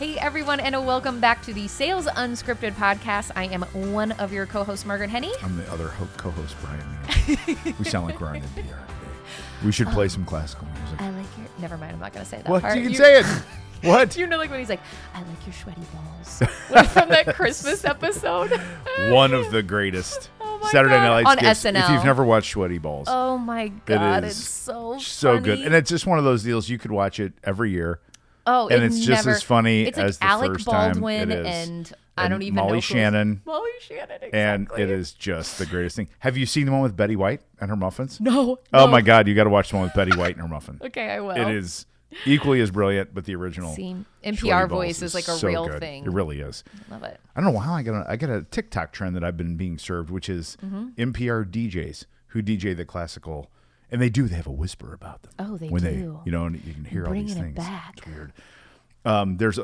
Hey, everyone, and welcome back to the Sales Unscripted podcast. I am one of your co-hosts, Margaret Henney. I'm the other co-host, Brian Neal. We sound like we're on NPR today. We should play some classical music. I like your... Never mind, I'm not going to say that what? part. You can say it. What? You know, like when he's like, I like your sweaty balls. From that Christmas episode. One of the greatest. Oh Saturday Night Lights on gifts. SNL. If you've never watched Sweaty Balls. Oh, my God. It's so funny. good. And it's just one of those deals. You could watch it every year. Oh, and it's just as funny it's as like the Alec first Baldwin time. It is. And I don't even know. Molly Shannon. Molly Shannon, exactly. And it is just the greatest thing. Have you seen the one with Betty White and her muffins? No. Oh, my God. You got to watch the one with Betty White and her muffin. Okay, I will. It is equally as brilliant, but the original. See, NPR voice is like a so real good. thing. It really is. I love it. I don't know how I got a TikTok trend that I've been being served, which is NPR DJs who DJ the classical, and they have a whisper about them. Oh, they when do. And you can hear all these Bringing it things. back. It's weird.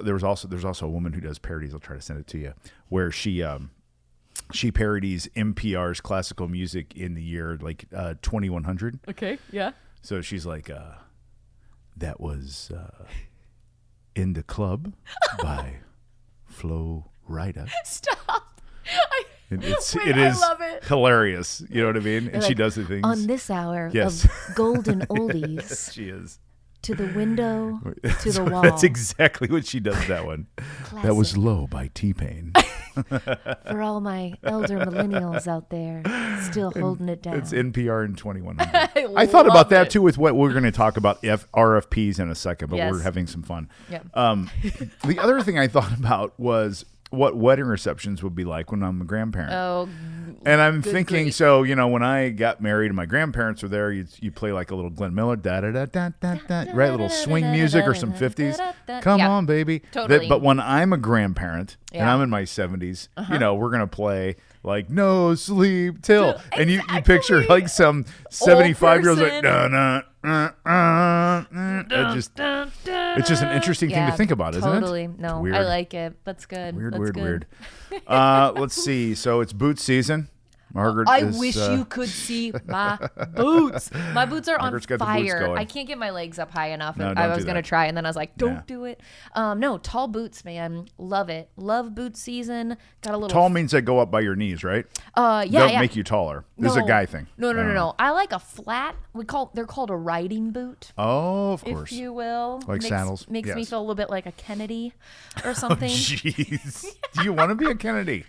There's also a woman who does parodies. I'll try to send it to you, where she parodies NPR's classical music in the year like 2100. Okay, yeah. So she's like, that was In the Club by Flo Rida. Stop. It I is love it. hilarious. You know what I mean? And she does the things. On this hour Yes. of golden oldies. She is. To the window, to the wall. That's exactly what she does, that one. Classic. That was Low by T-Pain. For all my elder millennials out there still holding it down. It's NPR in 2100. I thought about that, too, with what we're going to talk about RFPs in a second, but Yes. we're having some fun. Yep. The other thing I thought about was what wedding receptions would be like when I'm a grandparent. Oh, and I'm thinking, grief. so, when I got married and my grandparents were there, you play like a little Glenn Miller, da-da-da-da-da-da, right? A little swing music or some 50s. Come on, baby. Totally. But when I'm a grandparent and Yeah. I'm in my 70s, we're going to play like No Sleep Till. And you picture like some 75-year-olds like, no. It's just an interesting thing to think about, isn't it? Totally. No, I like it. That's good. Weird. Let's see. So it's boot season. Margaret I is, wish you could see my boots. My boots are on Margaret's got the boots fire. going. I can't get my legs up high enough. No, I don't was do going to that. try, and then I was like, don't Yeah. do it. No, tall boots, man. Love it. Love boot season. Got a little... Tall means they go up by your knees, right? Yeah, They'll yeah. make you taller. This is a guy thing. No. I like a flat. They're called a riding boot. Oh, of course. If you will. Like sandals? Makes me Yes. feel a little bit like a Kennedy or something. Jeez. Do you want to be a Kennedy?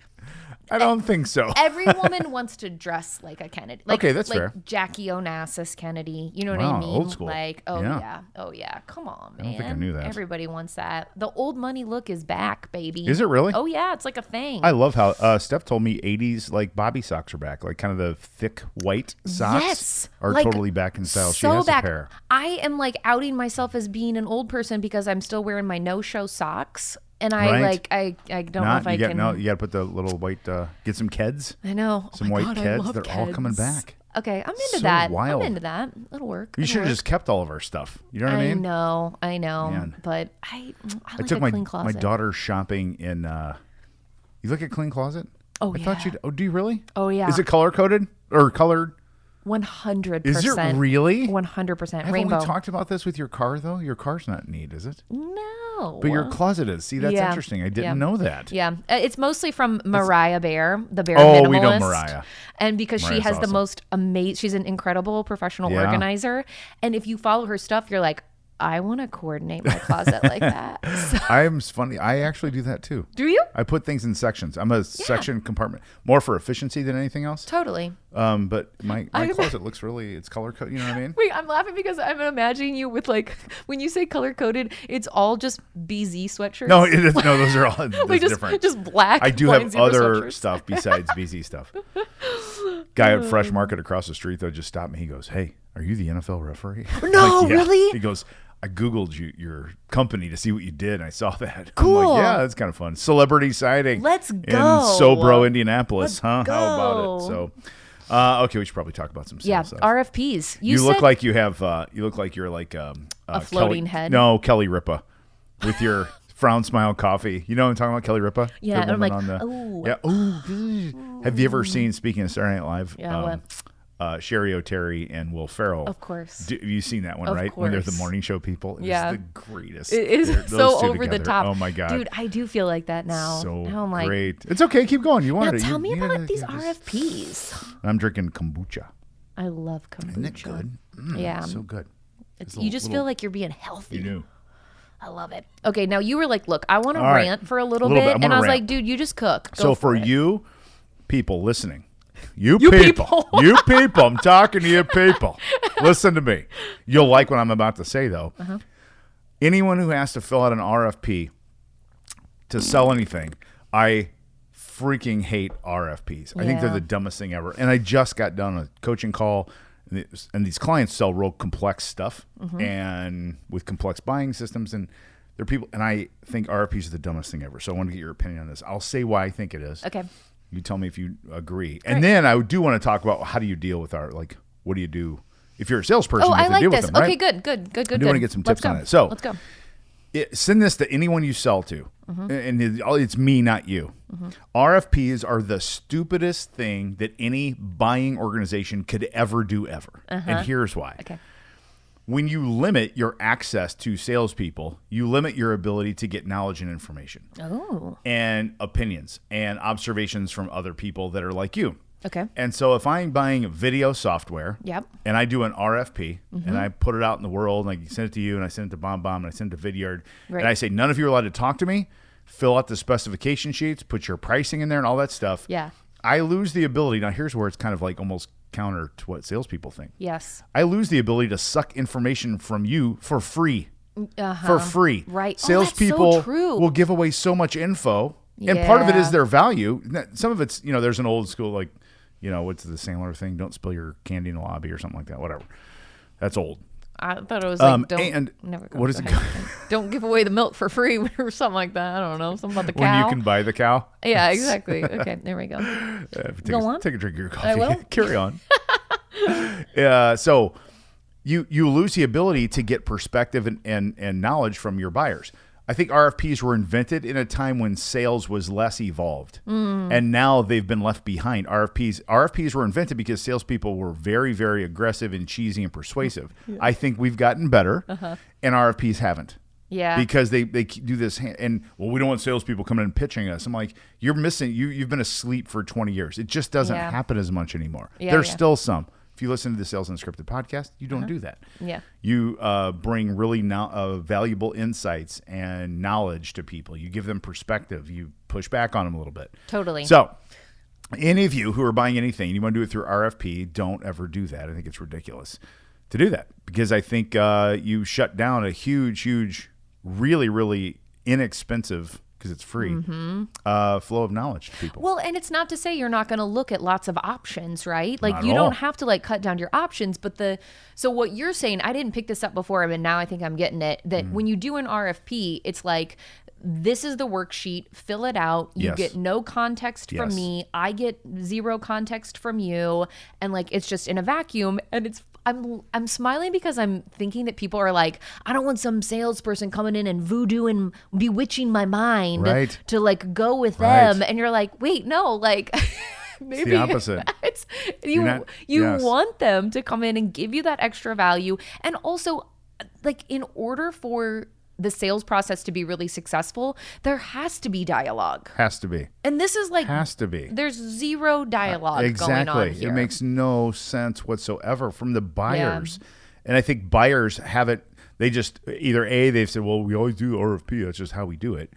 I don't think so. Every woman wants to dress like a Kennedy. Like, Okay, that's like fair. Jackie Onassis Kennedy. You know what Wow, I mean? old school. Like, Yeah. oh yeah. Come on, man. I don't think I knew that. Everybody wants that. The old money look is back, baby. Is it really? Oh yeah, it's like a thing. I love how Steph told me 80s like bobby socks are back. Like kind of the thick white socks Yes, are like, totally back in style. She so has back. a pair. I am like outing myself as being an old person because I'm still wearing my no-show socks. And I Right. I don't know if I can. No, you got to put the little white, get some Keds. I know. Some oh white my God, Keds. I love They're all coming Keds. back. Okay, I'm into So that. wild. I'm into that. It'll work. You It'll should have work. just kept all of our stuff. You know what I mean? I know. Man. But I like took a clean my closet. daughter shopping in. You look at Clean Closet? Oh, I thought yeah. you'd. Oh, do you really? Oh, yeah. Is it color coded or colored? 100%. Is it really? 100%. Haven't Rainbow. we talked about this with your car though? Your car's not neat, is it? No. But your closet is. See, that's Yeah. interesting. I didn't Yeah. know that. Yeah, it's mostly from Mariah Bear, the Bear Oh, Minimalist. we know Mariah. And because she Mariah's has the awesome. most amazing, she's an incredible professional Yeah. organizer. And if you follow her stuff, you're like, I want to coordinate my closet like that. So, I'm funny. I actually do that too. do you? I put things in sections. I'm a section compartment, more for efficiency than anything else. Totally. But my closet looks really, it's color coded. You know what I mean? Wait, I'm laughing because I'm imagining you with like, when you say color coded, it's all just BZ sweatshirts. No, it is, no, those are all that's like different. just black. I do blind have zebra other sweatshirts. stuff besides BZ stuff. Guy at Fresh Market across the street though just stopped me. He goes, "Hey, are you the NFL referee?" I'm No, like, "Yeah." really? He goes, "I googled your company to see what you did, and I saw that." Cool. I'm like, "Yeah, that's kind of fun." Celebrity sighting. Let's in go. Sobro, Indianapolis. Let's Huh? How about go. it? So, okay, we should probably talk about some Yeah, sales stuff. RFPs. You look said- like you have. You look like you're like a floating Kelly, head? No, Kelly Ripa, with your Frown Smile Coffee. You know what I'm talking about, Kelly Ripa? Yeah, The and I'm woman like, on the- ooh. Yeah. Ooh. Have you ever seen? Speaking of Saturday Night Live, Yeah, what? Sherry O'Terry and Will Ferrell. Of course. Have you seen that one, Of right? When they're the course. morning show people. It's Yeah. the greatest. It is Those so two over the together. top. Oh my God. Dude, I do feel like that now. So Now I'm like, great. It's okay. Keep going. You now wanted to. tell me about these just- RFPs. I'm drinking kombucha. I love kombucha. Isn't it good? Yeah. So good. You just feel like you're being healthy. You do. I love it. Okay, now you were like, look, I want to All right. rant for a little Little bit. bit. I'm And gonna I was rant. like, dude, you just cook. Go So for it. you people listening, you people. people, you people, I'm talking to you people. Listen to me. You'll like what I'm about to say, though. Anyone who has to fill out an RFP to sell anything, I freaking hate RFPs. I think they're Yeah. the dumbest thing ever. And I just got done a coaching call, and these clients sell real complex stuff and with complex buying systems, and they're people. And I think RFPs are the dumbest thing ever. So I want to get your opinion on this. I'll say why I think it is. Okay. You tell me if you agree. And then I do want to talk about how do you deal with what do you do if you're a salesperson? Oh, you have I to like deal this. with them, right? Okay, good. I do want to get some tips Let's on go. it. So let's go. Send this to anyone you sell to. And it's me, not you. RFPs are the stupidest thing that any buying organization could ever do ever. And here's why. Okay. When you limit your access to salespeople, you limit your ability to get knowledge and information Oh. and opinions and observations from other people that are like you. Okay. And so if I'm buying video software Yep. and I do an RFP and I put it out in the world and I send it to you and I send it to Bomb and I send it to Vidyard Right. and I say, none of you are allowed to talk to me, fill out the specification sheets, put your pricing in there and all that stuff. Yeah. I lose the ability. Now here's where it's kind of like almost counter to what salespeople think. Yes. I lose the ability to suck information from you for free. For free. Right. Oh, Salespeople that's so true. will give away so much info. And part of it Yeah. is their value. Some of it's, there's an old school, like, what's the Sandler thing? Don't spill your candy in the lobby or something like that. Whatever. That's old. I thought it was like, don't, and never go, what is it? go ahead. Don't give away the milk for free or something like that. I don't know. Something about the When cow. you can buy the cow? Yeah, exactly. Okay, there we go. Go on. Take a drink of your coffee. I will. Carry on. So you lose the ability to get perspective and knowledge from your buyers. I think RFPs were invented in a time when sales was less evolved, and now they've been left behind. RFPs were invented because salespeople were very, very aggressive and cheesy and persuasive. I think we've gotten better, and RFPs haven't. Yeah. Because they do this, and we don't want salespeople coming in and pitching us. I'm like, you're missing. You've been asleep for 20 years. It just doesn't happen as much anymore. Yeah, There's yeah. still some. If you listen to the Sales Unscripted podcast, you don't do that. Yeah. You bring really valuable insights and knowledge to people. You give them perspective. You push back on them a little bit. Totally. So, any of you who are buying anything, you want to do it through RFP, don't ever do that. I think it's ridiculous to do that because I think you shut down a huge, really, really inexpensive, because it's free, flow of knowledge to people. Well, and it's not to say you're not going to look at lots of options, right? Like Not at you all. don't have to like cut down your options, but so what you're saying, I didn't pick this up before, but now I think I'm getting it, that when you do an RFP, it's like, this is the worksheet, fill it out. You Yes. get no context from Yes. me. I get zero context from you. And like, it's just in a vacuum. And I'm smiling because I'm thinking that people are like, I don't want some salesperson coming in and voodoo and bewitching my mind Right. to like go with Right. them. And you're like, wait, no, like maybe the opposite. It's, You're not- you yes. want them to come in and give you that extra value. And also, like, in order for the sales process to be really successful, there has to be dialogue. Has to be. And this is like, Has to be. there's zero dialogue going on here. It makes no sense whatsoever from the buyers. And I think buyers have it, they just either they've said, well, we always do RFP, that's just how we do it.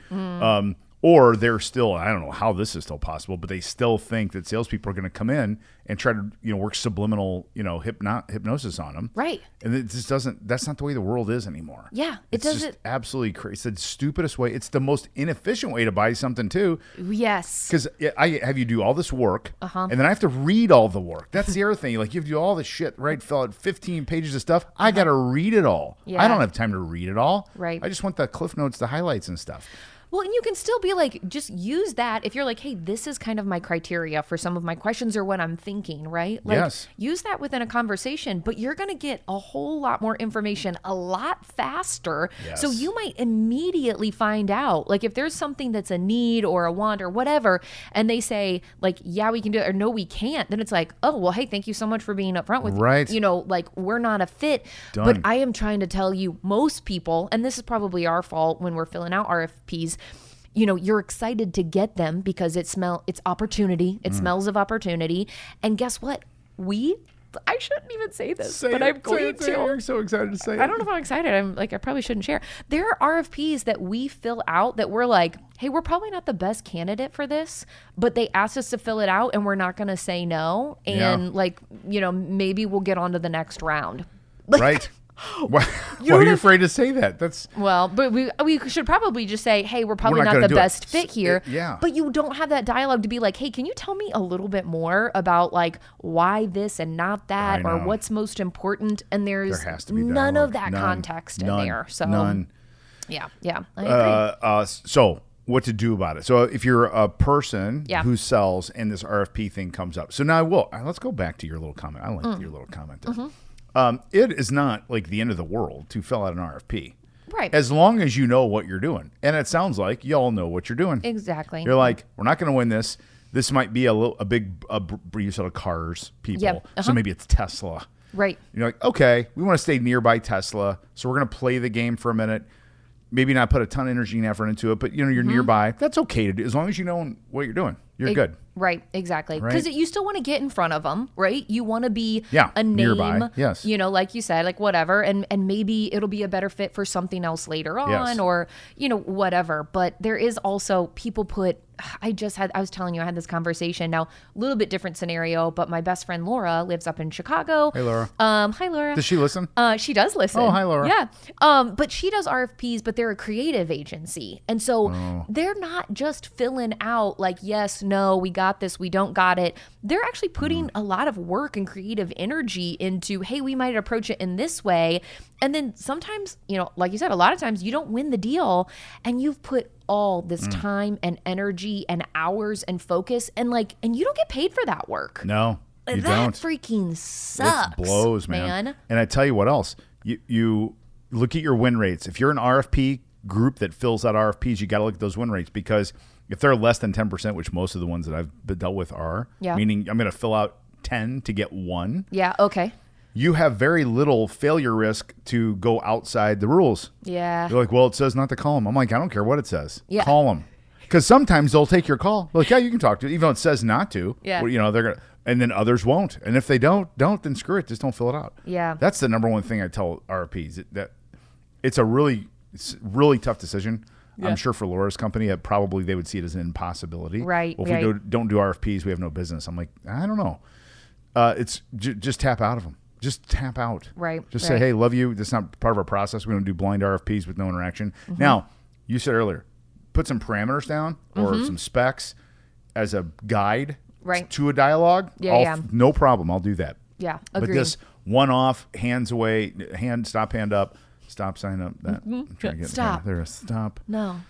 Or they're still, I don't know how this is still possible, but they still think that salespeople are going to come in and try to, work subliminal, hypnosis on them. Right. And it just that's not the way the world is anymore. Yeah, it It's just doesn't. absolutely crazy. It's the stupidest way. It's the most inefficient way to buy something too. Yes. Because I have you do all this work, and then I have to read all the work. That's the other thing. Like, you have to do all this shit, right? Fill out 15 pages of stuff. I got to read it all. Yeah. I don't have time to read it all. Right. I just want the cliff notes, the highlights and stuff. Well, and you can still be like, just use that if you're like, hey, this is kind of my criteria for some of my questions or what I'm thinking, right? Like, Yes. use that within a conversation, but you're going to get a whole lot more information a lot faster. Yes. So you might immediately find out, like, if there's something that's a need or a want or whatever, and they say, like, yeah, we can do it, or no, we can't, then it's like, oh, well, hey, thank you so much for being upfront with, Right. like, we're not a fit. Done. But I am trying to tell you, most people, and this is probably our fault when we're filling out RFPs, you're excited to get them because it's opportunity. It smells of opportunity. And guess what? I shouldn't even say this, but I'm going to. You're so excited to say it. I don't know if I'm excited. I'm like, I probably shouldn't share. There are RFPs that we fill out that we're like, hey, we're probably not the best candidate for this, but they asked us to fill it out and we're not going to say no. And maybe we'll get on to the next round. Right. Why are you afraid to say that? But we should probably just say, hey, we're probably not the best fit here. Yeah. But you don't have that dialogue to be like, hey, can you tell me a little bit more about like why this and not that, or what's most important? And there has to be none of that context in there. So none. Yeah, I agree. So what to do about it? So if you're a person Yeah. who sells and this RFP thing comes up, so now let's go back to your little comment. I like your little comment there. It is not like the end of the world to fill out an RFP. Right. As long as you know what you're doing. And it sounds like y'all know what you're doing. Exactly. You're like, we're not going to win this. This might be a big use of cars people. Yep. So maybe it's Tesla. Right. You're like, okay, we want to stay nearby Tesla. So we're going to play the game for a minute. Maybe not put a ton of energy and effort into it, but you're nearby. That's okay to do. As long as you know what you're doing, you're good. Right, exactly. Right? Because you still want to get in front of them, right? You want to be a name, nearby. Yes. Like you said, like whatever, and maybe it'll be a better fit for something else later on, Yes. or whatever. But there is also people put. I was telling you, I had this conversation. Now, a little bit different scenario, but my best friend Laura lives up in Chicago. Hey, Laura. Hi, Laura. Does she listen? She does listen. Oh, hi, Laura. Yeah. But she does RFPs, but they're a creative agency. And so they're not just filling out like, yes, no, we got this, we don't got it. They're actually putting a lot of work and creative energy into, hey, we might approach it in this way. And then sometimes, like you said, a lot of times you don't win the deal and you've put all this time and energy and hours and focus and you don't get paid for that work. No, you that don't. Freaking sucks. It blows, man. And I tell you what else. You look at your win rates. If you're an RFP group that fills out RFPs, you got to look at those win rates, because if they're less than 10%, which most of the ones that I've dealt with are, meaning I'm going to fill out 10 to get 1. Yeah, okay. You have very little failure risk to go outside the rules. Yeah. You're like, well, it says not to call them. I'm like, I don't care what it says. Yeah. Call them. Because sometimes they'll take your call. They're like, yeah, you can talk to it, even though it says not to. Yeah. Well, they're going to, and then others won't. And if they don't, then screw it. Just don't fill it out. Yeah. That's the number one thing I tell RFPs, that it's a really tough decision. Yeah. I'm sure for Laura's company, probably they would see it as an impossibility. Right. Well, if we don't do RFPs, we have no business. I'm like, I don't know. It's just tap out of them. Just tap out. Right. Just say, hey, love you. That's not part of our process. We don't do blind RFPs with no interaction. Now, you said earlier, put some parameters down or some specs as a guide to a dialogue. No problem. I'll do that. Yeah. Agreed. But this one-off, hands away, hand up, stop, sign up. That I'm trying to get Stop. There, stop. No.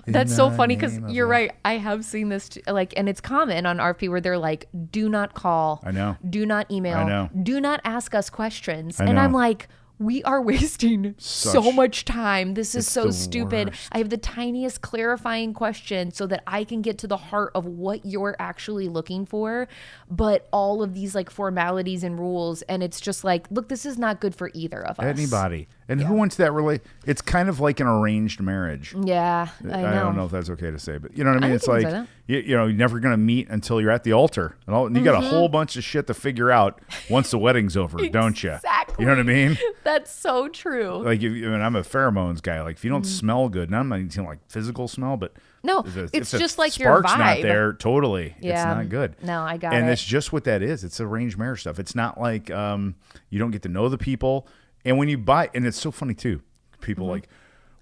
That's so funny because you're right. I have seen this and it's common on RFP where they're like, do not call. I know. Do not email. I know. Do not ask us questions. I And know. I'm like, we are wasting so much time. This is It's so the stupid. worst. I have the tiniest clarifying question so that I can get to the heart of what you're actually looking for. But all of these formalities and rules, and it's just like, look, this is not good for either of us. Anybody. And who wants that really? It's kind of like an arranged marriage. Yeah, I know. I don't know if that's okay to say, but you know what I mean? It's think like, so. you're never going to meet until you're at the altar. And you got a whole bunch of shit to figure out once the wedding's over, don't you? Exactly. You know what I mean? That's so true. Like, I'm a pheromones guy. Like, if you don't smell good, and I'm not even like physical smell, but no, if it's the just like your spark's vibe. not there, totally. Yeah. It's not good. No, I got and it. it's just what that is. It's arranged marriage stuff. It's not like you don't get to know the people. And when you buy, and it's so funny too, people like,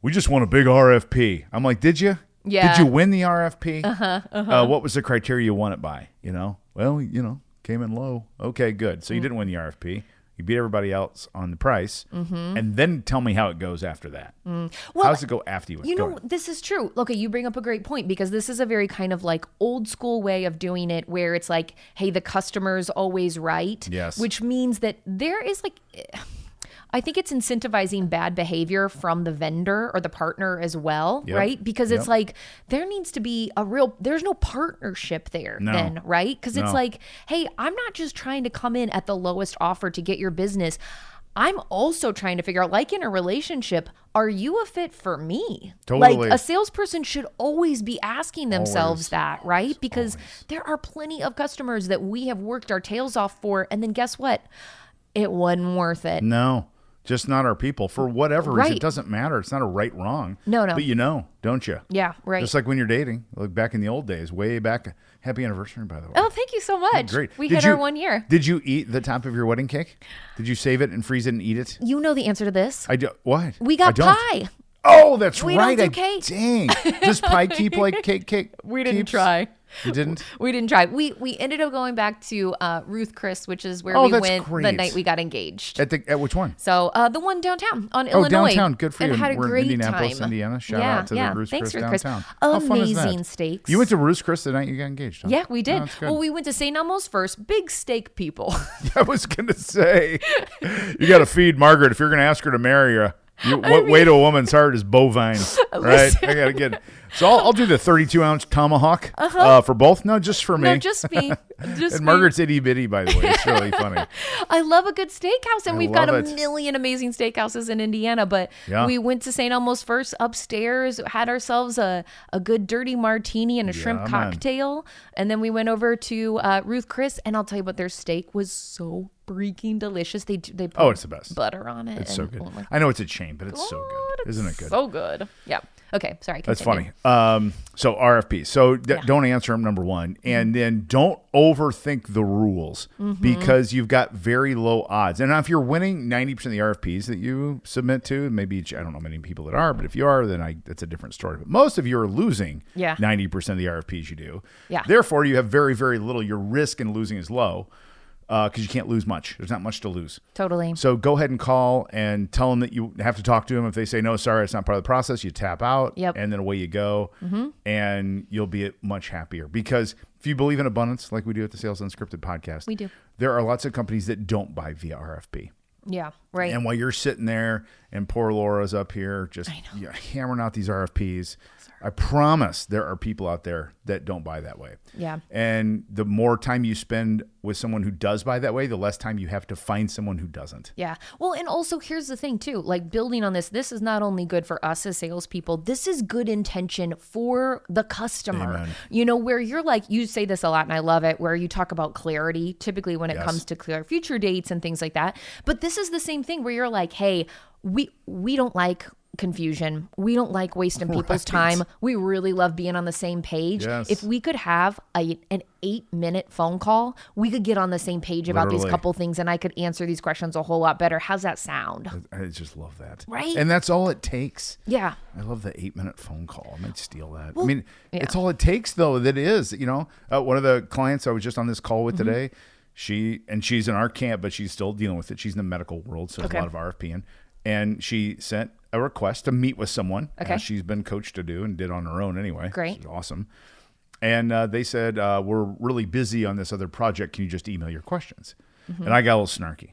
we just won a big RFP. I'm like, did you? Yeah. Did you win the RFP? What was the criteria you won it by? Well, came in low. Okay, good. So you didn't win the RFP. You beat everybody else on the price, and then tell me how it goes after that. Well, how does it go after you? You know, this is true. Okay, you bring up a great point because this is a very kind of like old school way of doing it where it's like, hey, the customer's always right. Yes. Which means that there is like... I think it's incentivizing bad behavior from the vendor or the partner as well, right? Because it's like there needs to be there's no partnership there then, right? Because it's like, hey, I'm not just trying to come in at the lowest offer to get your business. I'm also trying to figure out, like in a relationship, are you a fit for me? Totally. Like a salesperson should always be asking themselves that, right? Because there are plenty of customers that we have worked our tails off for, and then guess what? It wasn't worth it. No. Just not our people for whatever reason. It doesn't matter. It's not a right wrong. No. But don't you? Yeah, right. Just like when you're dating, like back in the old days, way back. Happy anniversary, by the way. Oh, thank you so much. Great. We hit our 1 year. Did you eat the top of your wedding cake? Did you save it and freeze it and eat it? You know the answer to this. I do. What? We got pie. Oh, that's right. We don't do cake. Dang. Does pie keep like cake? We didn't try. You didn't? We didn't try. We ended up going back to Ruth Chris, which is where we went the night we got engaged. At which one? So the one downtown on Illinois. Downtown. Good for you. And had a We're great in Indianapolis, time. Indiana. Shout out to the Ruth Thanks, Chris Ruth downtown. Chris. How fun is that? Amazing steaks. You went to Ruth Chris the night you got engaged, huh? Yeah, we did. Oh, that's good. Well, we went to St. Elmo's first. Big steak people. I was going to say, you got to feed Margaret if you're going to ask her to marry you. What way to a woman's heart is bovine, right? I got to get it. So I'll do the 32-ounce tomahawk for both. No, just for me. No, just me. And Margaret's itty bitty, by the way. It's really funny. I love a good steakhouse, and we've got a million amazing steakhouses in Indiana. But we went to St. Elmo's first upstairs, had ourselves a good dirty martini and a shrimp cocktail, and then we went over to Ruth Chris, and I'll tell you what, their steak was so freaking delicious. They put it's the best butter on it. It's so good. I know it's a chain, but it's so good. Isn't it good? So good. Yeah. Okay, sorry. Continue. That's funny. So RFPs. So don't answer them, number one. And then don't overthink the rules because you've got very low odds. And now if you're winning 90% of the RFPs that you submit to, maybe, I don't know many people that are, but if you are, then that's a different story. But most of you are losing 90% of the RFPs you do. Yeah. Therefore, you have very, very little. Your risk in losing is low. Because you can't lose much. There's not much to lose. Totally. So go ahead and call and tell them that you have to talk to them. If they say, no, sorry, it's not part of the process, you tap out. Yep. And then away you go. And you'll be much happier. Because if you believe in abundance, like we do at the Sales Unscripted podcast, we do. There are lots of companies that don't buy via RFP. Yeah, right. And while you're sitting there and poor Laura's up here just hammering out these RFPs, I promise there are people out there that don't buy that way. Yeah. And the more time you spend with someone who does buy that way, the less time you have to find someone who doesn't. Yeah. Well, and also here's the thing too, like building on this is not only good for us as salespeople, this is good intention for the customer. Amen. You know, where you're like, you say this a lot and I love it, where you talk about clarity, typically when it comes to clear future dates and things like that. But this is the same thing where you're like, hey, we don't like confusion. We don't like wasting people's time. We really love being on the same page. Yes. If we could have an 8-minute phone call, we could get on the same page about these couple things and I could answer these questions a whole lot better. How's that sound? I just love that. Right? And that's all it takes. Yeah. I love the 8-minute phone call. I might steal that. Well, I mean, it's all it takes though. That is, one of the clients I was just on this call with today, she's in our camp, but she's still dealing with it. She's in the medical world. So there's a lot of RFPing. And she sent a request to meet with someone. As she's been coached to do and did on her own anyway. Great. Which is awesome. And they said, we're really busy on this other project. Can you just email your questions? And I got a little snarky.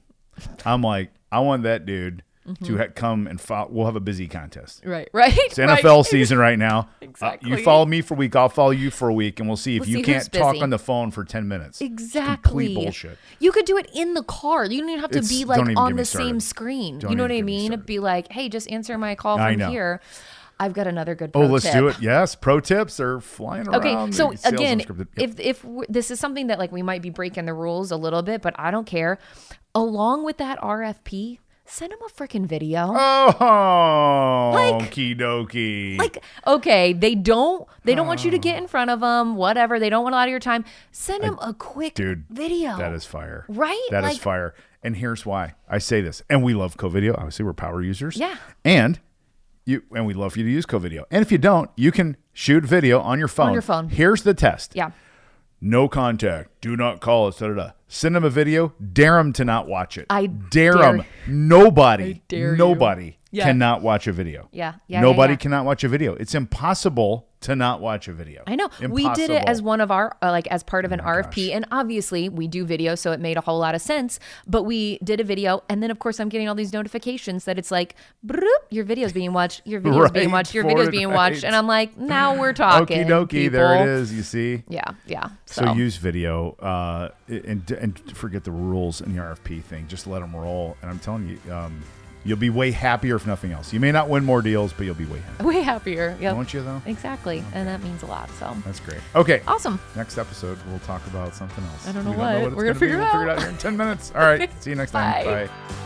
I'm like, I want that dude to come and follow. We'll have a busy contest. Right. It's NFL season right now. Exactly. You follow me for a week, I'll follow you for a week, and we'll see if We'll you see can't who's talk busy. on the phone for 10 minutes. Exactly. It's complete bullshit. You could do it in the car. You don't even have to be don't like even on get me the started. same screen. Don't You know what even I get me mean? started. It'd be like, hey, just answer my call I from know. here. I've got another good pro tip. Let's do it. Yes, pro tips are flying around. Okay, so Sales again, Unscripted. Yep. if this is something that like we might be breaking the rules a little bit, but I don't care. Along with that RFP, send them a freaking video. Oh, Like- okie dokie. Like, okay, they don't want you to get in front of them, whatever. They don't want a lot of your time. Send them a quick video. That is fire. Right? That is Like- fire. And here's why I say this. And we love co-video. Obviously, we're power users. Yeah. And we love for you to use co-video. And if you don't, you can shoot video on your phone. On your phone. Here's the test. Yeah. No contact. Do not call us. Da, da, da. Send them a video. Dare them to not watch it. I dare dare- them. Nobody. I dare you. Nobody Yeah. cannot watch a video. Yeah. Yeah. Nobody yeah. cannot watch a video. It's impossible to not watch a video. I know. Impossible. We did it as one of our, as part of an RFP. gosh. And obviously we do video, so it made a whole lot of sense. But we did a video. And then, of course, I'm getting all these notifications that it's like, broop, your video's being watched. Your video's being Right, watched. Your video's being watched. right. And I'm like, now we're talking. Okie dokie. people. There it is. You see? Yeah. Yeah. So use video and forget the rules in the RFP thing. Just let them roll. And I'm telling you, you'll be way happier if nothing else. You may not win more deals, but you'll be way happier. Way happier. Yep. Won't you, though? Exactly. And that means a lot. So That's great. Okay. awesome. Next episode, we'll talk about something else. I don't know We what. it's We're gonna be. figure it We'll figure it out here in 10 minutes. All right. See you next time. Bye. Bye.